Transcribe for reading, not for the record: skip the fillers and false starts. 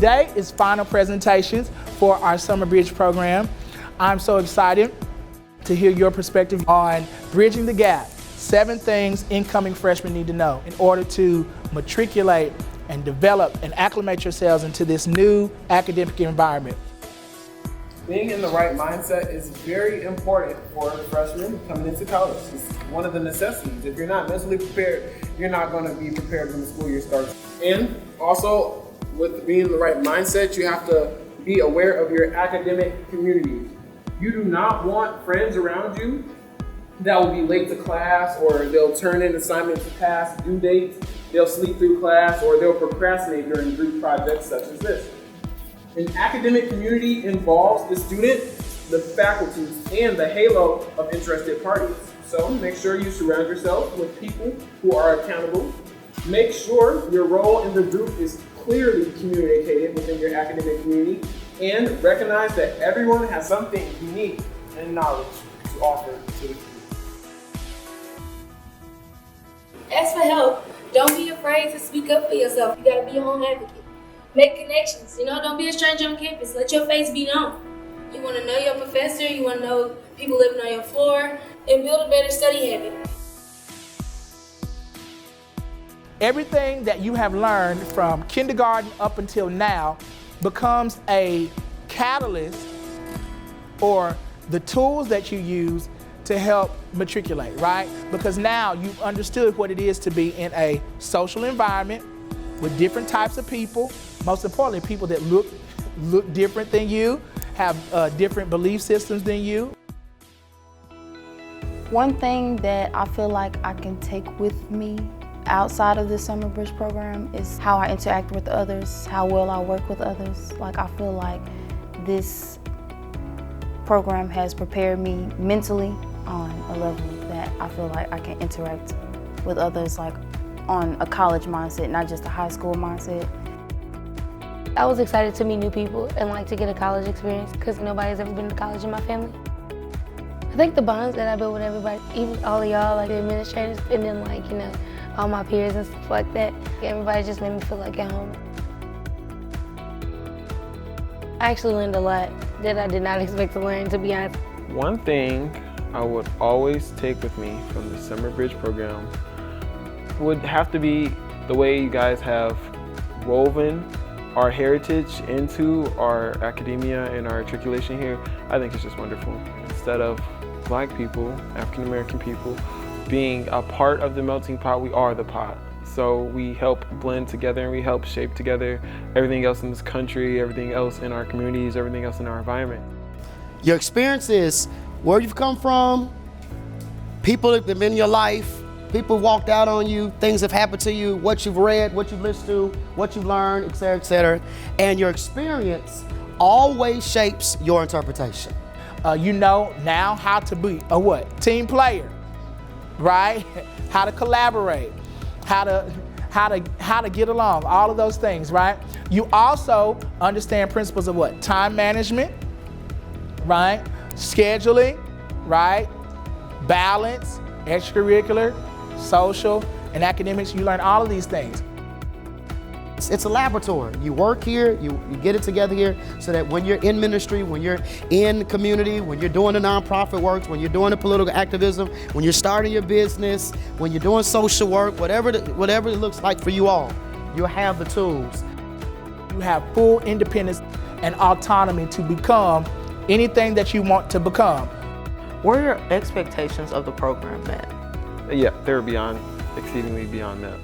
Today is final presentations for our Summer Bridge program. I'm so excited to hear your perspective on bridging the gap. 7 things incoming freshmen need to know in order to matriculate and develop and acclimate yourselves into this new academic environment. Being in the right mindset is very important for freshmen coming into college. It's one of the necessities. If you're not mentally prepared, you're not going to be prepared when the school year starts. And also, with being in the right mindset, you have to be aware of your academic community. You do not want friends around you that will be late to class, or they'll turn in assignments past due dates, they'll sleep through class, or they'll procrastinate during group projects such as this. An academic community involves the student, the faculty, and the halo of interested parties. So make sure you surround yourself with people who are accountable. Make sure your role in the group is clearly communicated within your academic community, and recognize that everyone has something unique and knowledge to offer to the group. Ask for help. Don't be afraid to speak up for yourself. You gotta be your own advocate. Make connections. Don't be a stranger on campus. Let your face be known. You wanna know your professor, you wanna know people living on your floor, and build a better study habit. Everything that you have learned from kindergarten up until now becomes a catalyst or the tools that you use to help matriculate, right? Because now you've understood what it is to be in a social environment with different types of people, most importantly, people that look different than you, have different belief systems than you. One thing that I feel like I can take with me outside of the Summer Bridge program is how I interact with others, how well I work with others. Like, I feel like this program has prepared me mentally on a level that I feel like I can interact with others like on a college mindset, not just a high school mindset. I was excited to meet new people and to get a college experience because nobody's ever been to college in my family. I think the bonds that I built with everybody, even all of y'all, the administrators, and then all my peers and stuff like that, everybody just made me feel like at home. I actually learned a lot that I did not expect to learn, to be honest. One thing I would always take with me from the Summer Bridge program would have to be the way you guys have woven our heritage into our academia and our matriculation here. I think it's just wonderful. Instead of Black people, African American people, being a part of the melting pot, we are the pot. So we help blend together and we help shape together everything else in this country, everything else in our communities, everything else in our environment. Your experiences, where you've come from, people that have been in your life, people walked out on you, things have happened to you, what you've read, what you've listened to, what you've learned, et cetera, et cetera. And your experience always shapes your interpretation. You know now how to be a what? Team player, right? How to collaborate, how to get along, all of those things, right? You also understand principles of what? Time management, right? Scheduling, right? Balance, extracurricular, social, and academics. You learn all of these things. It's a laboratory. You work here, you get it together here so that when you're in ministry, when you're in community, when you're doing the nonprofit works, when you're doing the political activism, when you're starting your business, when you're doing social work, whatever it looks like for you all, you'll have the tools. You have full independence and autonomy to become anything that you want to become. What are your expectations of the program, Matt? Yeah, they're exceedingly beyond that.